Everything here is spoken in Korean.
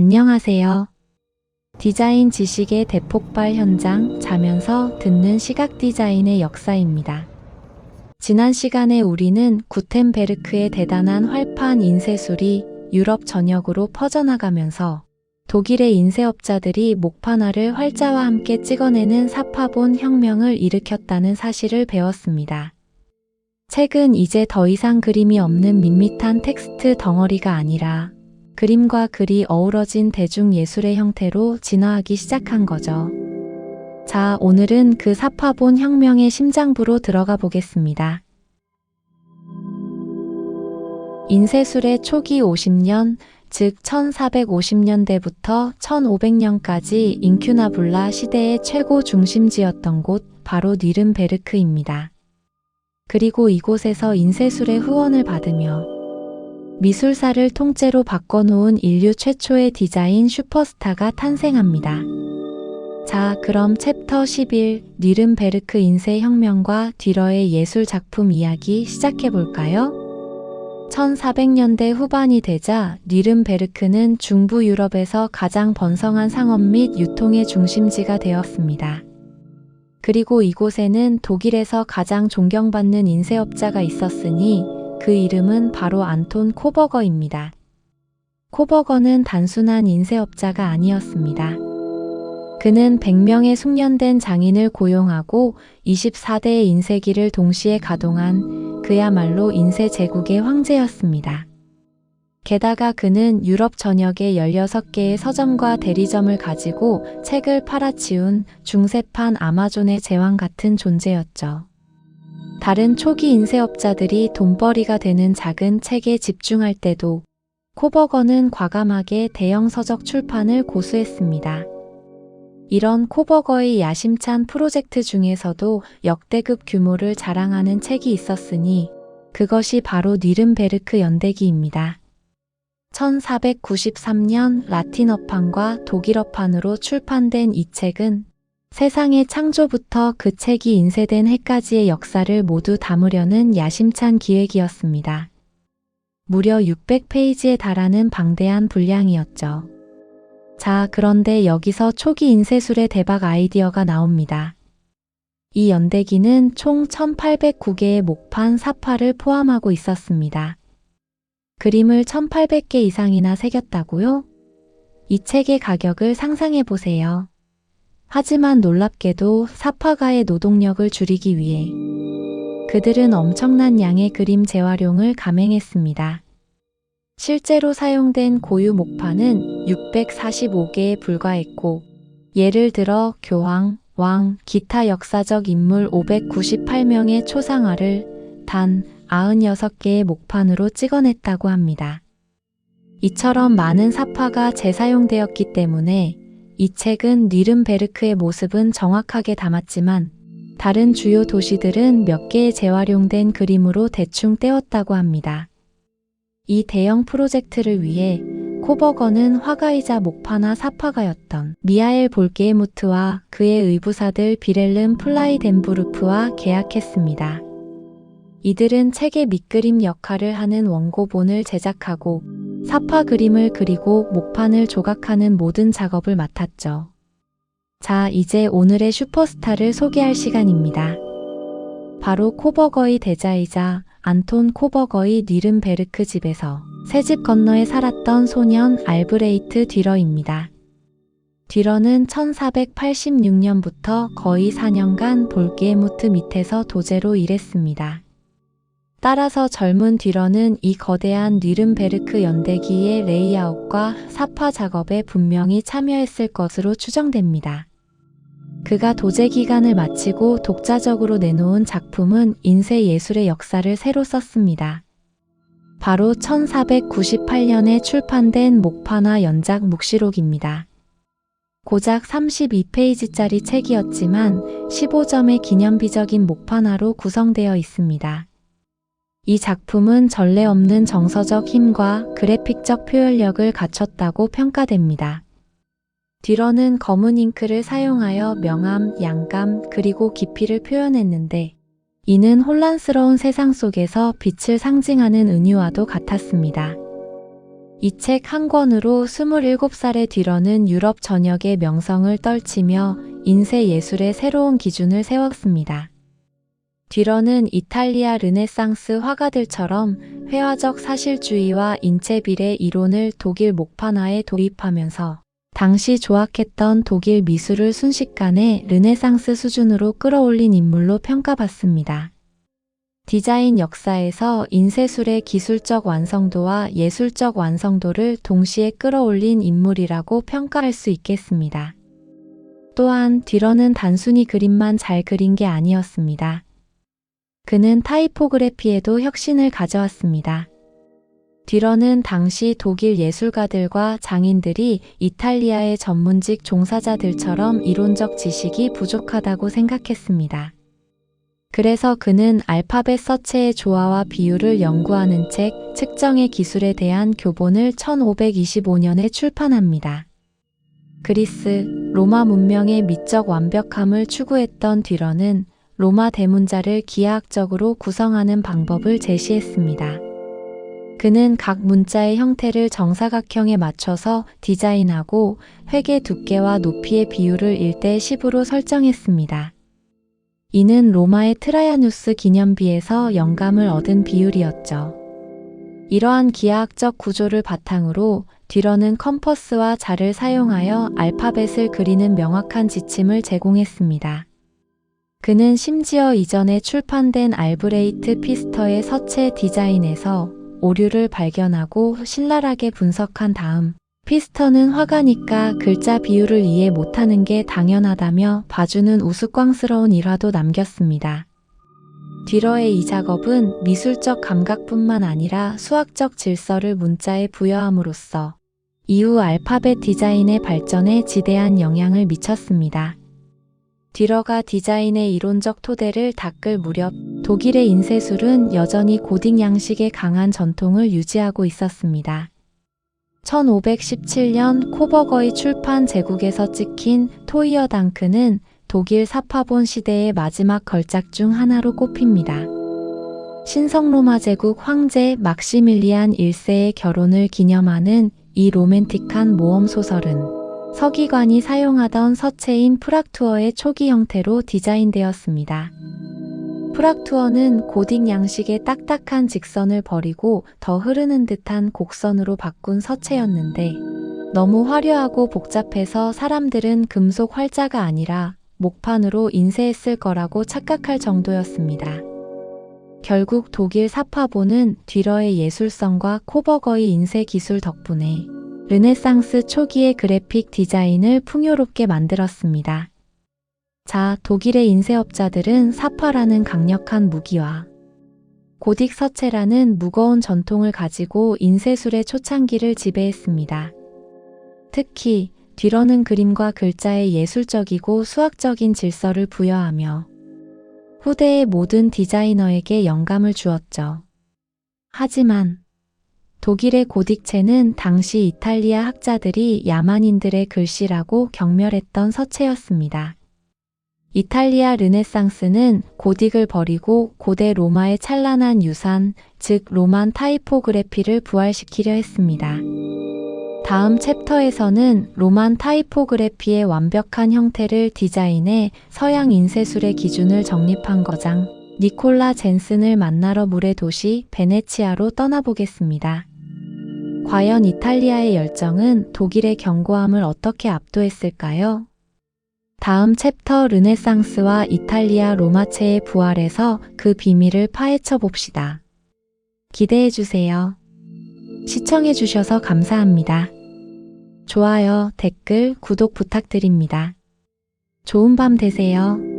안녕하세요. 디자인 지식의 대폭발 현장, 자면서 듣는 시각 디자인의 역사입니다. 지난 시간에 우리는 구텐베르크의 대단한 활판 인쇄술이 유럽 전역으로 퍼져나가면서 독일의 인쇄업자들이 목판화를 활자와 함께 찍어내는 사파본 혁명을 일으켰다는 사실을 배웠습니다. 책은 이제 더 이상 그림이 없는 밋밋한 텍스트 덩어리가 아니라 그림과 글이 어우러진 대중예술의 형태로 진화하기 시작한 거죠. 자, 오늘은 그 사파본 혁명의 심장부로 들어가 보겠습니다. 인쇄술의 초기 50년, 즉 1450년대부터 1500년까지 인큐나블라 시대의 최고 중심지였던 곳, 바로 뉘른베르크입니다. 그리고 이곳에서 인쇄술의 후원을 받으며 미술사를 통째로 바꿔놓은 인류 최초의 디자인 슈퍼스타가 탄생합니다. 자, 그럼 챕터 11, 뉘른베르크 인쇄혁명과 듀러의 예술 작품 이야기 시작해볼까요? 1400년대 후반이 되자 뉘른베르크는 중부 유럽에서 가장 번성한 상업 및 유통의 중심지가 되었습니다. 그리고 이곳에는 독일에서 가장 존경받는 인쇄업자가 있었으니 그 이름은 바로 안톤 코버거입니다. 코버거는 단순한 인쇄업자가 아니었습니다. 그는 100명의 숙련된 장인을 고용하고 24대의 인쇄기를 동시에 가동한 그야말로 인쇄 제국의 황제였습니다. 게다가 그는 유럽 전역에 16개의 서점과 대리점을 가지고 책을 팔아치운 중세판 아마존의 제왕 같은 존재였죠. 다른 초기 인쇄업자들이 돈벌이가 되는 작은 책에 집중할 때도 코버거는 과감하게 대형 서적 출판을 고수했습니다. 이런 코버거의 야심찬 프로젝트 중에서도 역대급 규모를 자랑하는 책이 있었으니 그것이 바로 뉘른베르크 연대기입니다. 1493년 라틴어판과 독일어판으로 출판된 이 책은 세상의 창조부터 그 책이 인쇄된 해까지의 역사를 모두 담으려는 야심찬 기획이었습니다. 무려 600페이지에 달하는 방대한 분량이었죠. 자, 그런데 여기서 초기 인쇄술의 대박 아이디어가 나옵니다. 이 연대기는 총 1809개의 목판 사파를 포함하고 있었습니다. 그림을 1800개 이상이나 새겼다고요? 이 책의 가격을 상상해 보세요. 하지만 놀랍게도 사파가의 노동력을 줄이기 위해 그들은 엄청난 양의 그림 재활용을 감행했습니다. 실제로 사용된 고유 목판은 645개에 불과했고, 예를 들어 교황, 왕, 기타 역사적 인물 598명의 초상화를 단 96개의 목판으로 찍어냈다고 합니다. 이처럼 많은 사파가 재사용되었기 때문에 이 책은 뉘른베르크의 모습은 정확하게 담았지만 다른 주요 도시들은 몇 개의 재활용된 그림으로 대충 떼었다고 합니다. 이 대형 프로젝트를 위해 코버거는 화가이자 목판화 사파가였던 미하엘 볼게무트와 그의 의부사들 비렐름 플라이덴부르프와 계약했습니다. 이들은 책의 밑그림 역할을 하는 원고본을 제작하고 사파 그림을 그리고 목판을 조각하는 모든 작업을 맡았죠. 자, 이제 오늘의 슈퍼스타를 소개할 시간입니다. 바로 코버거의 대자이자 안톤 코버거의 뉘른베르크 집에서 새집 건너에 살았던 소년 알브레이트 듀러입니다. 듀러는 1486년부터 거의 4년간 볼게무트 밑에서 도제로 일했습니다. 따라서 젊은 듀러는 이 거대한 뉘른베르크 연대기의 레이아웃과 사파 작업에 분명히 참여했을 것으로 추정됩니다. 그가 도제 기간을 마치고 독자적으로 내놓은 작품은 인쇄 예술의 역사를 새로 썼습니다. 바로 1498년에 출판된 목판화 연작 묵시록입니다. 고작 32페이지짜리 책이었지만 15점의 기념비적인 목판화로 구성되어 있습니다. 이 작품은 전례 없는 정서적 힘과 그래픽적 표현력을 갖췄다고 평가됩니다. 듀러는 검은 잉크를 사용하여 명암, 양감, 그리고 깊이를 표현했는데 이는 혼란스러운 세상 속에서 빛을 상징하는 은유와도 같았습니다. 이 책 한 권으로 27살의 듀런은 유럽 전역의 명성을 떨치며 인쇄 예술의 새로운 기준을 세웠습니다. 듀런은 이탈리아 르네상스 화가들처럼 회화적 사실주의와 인체비례 이론을 독일 목판화에 도입하면서 당시 조악했던 독일 미술을 순식간에 르네상스 수준으로 끌어올린 인물로 평가받습니다. 디자인 역사에서 인쇄술의 기술적 완성도와 예술적 완성도를 동시에 끌어올린 인물이라고 평가할 수 있겠습니다. 또한 듀런은 단순히 그림만 잘 그린 게 아니었습니다. 그는 타이포그래피에도 혁신을 가져왔습니다. 듀런은 당시 독일 예술가들과 장인들이 이탈리아의 전문직 종사자들처럼 이론적 지식이 부족하다고 생각했습니다. 그래서 그는 알파벳 서체의 조화와 비율을 연구하는 책, 측정의 기술에 대한 교본을 1525년에 출판합니다. 그리스, 로마 문명의 미적 완벽함을 추구했던 듀런은 로마 대문자를 기하학적으로 구성하는 방법을 제시했습니다. 그는 각 문자의 형태를 정사각형에 맞춰서 디자인하고 획의 두께와 높이의 비율을 1:10으로 설정했습니다. 이는 로마의 트라이아누스 기념비에서 영감을 얻은 비율이었죠. 이러한 기하학적 구조를 바탕으로 듀런은 컴퍼스와 자를 사용하여 알파벳을 그리는 명확한 지침을 제공했습니다. 그는 심지어 이전에 출판된 알브레이트 피스터의 서체 디자인에서 오류를 발견하고 신랄하게 분석한 다음 피스터는 화가니까 글자 비율을 이해 못하는 게 당연하다며 봐주는 우스꽝스러운 일화도 남겼습니다. 듀런의 이 작업은 미술적 감각뿐만 아니라 수학적 질서를 문자에 부여함으로써 이후 알파벳 디자인의 발전에 지대한 영향을 미쳤습니다. 듀런가 디자인의 이론적 토대를 닦을 무렵 독일의 인쇄술은 여전히 고딕 양식의 강한 전통을 유지하고 있었습니다. 1517년 코버거의 출판 제국에서 찍힌 토이어 당크는 독일 사파본 시대의 마지막 걸작 중 하나로 꼽힙니다. 신성로마 제국 황제 막시밀리안 1세의 결혼을 기념하는 이 로맨틱한 모험 소설은 서기관이 사용하던 서체인 프락투어의 초기 형태로 디자인되었습니다. 프락투어는 고딕 양식의 딱딱한 직선을 버리고 더 흐르는 듯한 곡선으로 바꾼 서체였는데 너무 화려하고 복잡해서 사람들은 금속 활자가 아니라 목판으로 인쇄했을 거라고 착각할 정도였습니다. 결국 독일 사파본은 듀런의 예술성과 코버거의 인쇄 기술 덕분에 르네상스 초기의 그래픽 디자인을 풍요롭게 만들었습니다. 자, 독일의 인쇄업자들은 사파라는 강력한 무기와 고딕 서체라는 무거운 전통을 가지고 인쇄술의 초창기를 지배했습니다. 특히 듀런은 그림과 글자에 예술적이고 수학적인 질서를 부여하며 후대의 모든 디자이너에게 영감을 주었죠. 하지만 독일의 고딕체는 당시 이탈리아 학자들이 야만인들의 글씨라고 경멸했던 서체였습니다. 이탈리아 르네상스는 고딕을 버리고 고대 로마의 찬란한 유산, 즉 로만 타이포그래피를 부활시키려 했습니다. 다음 챕터에서는 로만 타이포그래피의 완벽한 형태를 디자인해 서양 인쇄술의 기준을 정립한 거장 니콜라 젠슨을 만나러 물의 도시 베네치아로 떠나보겠습니다. 과연 이탈리아의 열정은 독일의 견고함을 어떻게 압도했을까요? 다음 챕터 르네상스와 이탈리아 로마체의 부활에서 그 비밀을 파헤쳐 봅시다. 기대해 주세요. 시청해 주셔서 감사합니다. 좋아요, 댓글, 구독 부탁드립니다. 좋은 밤 되세요.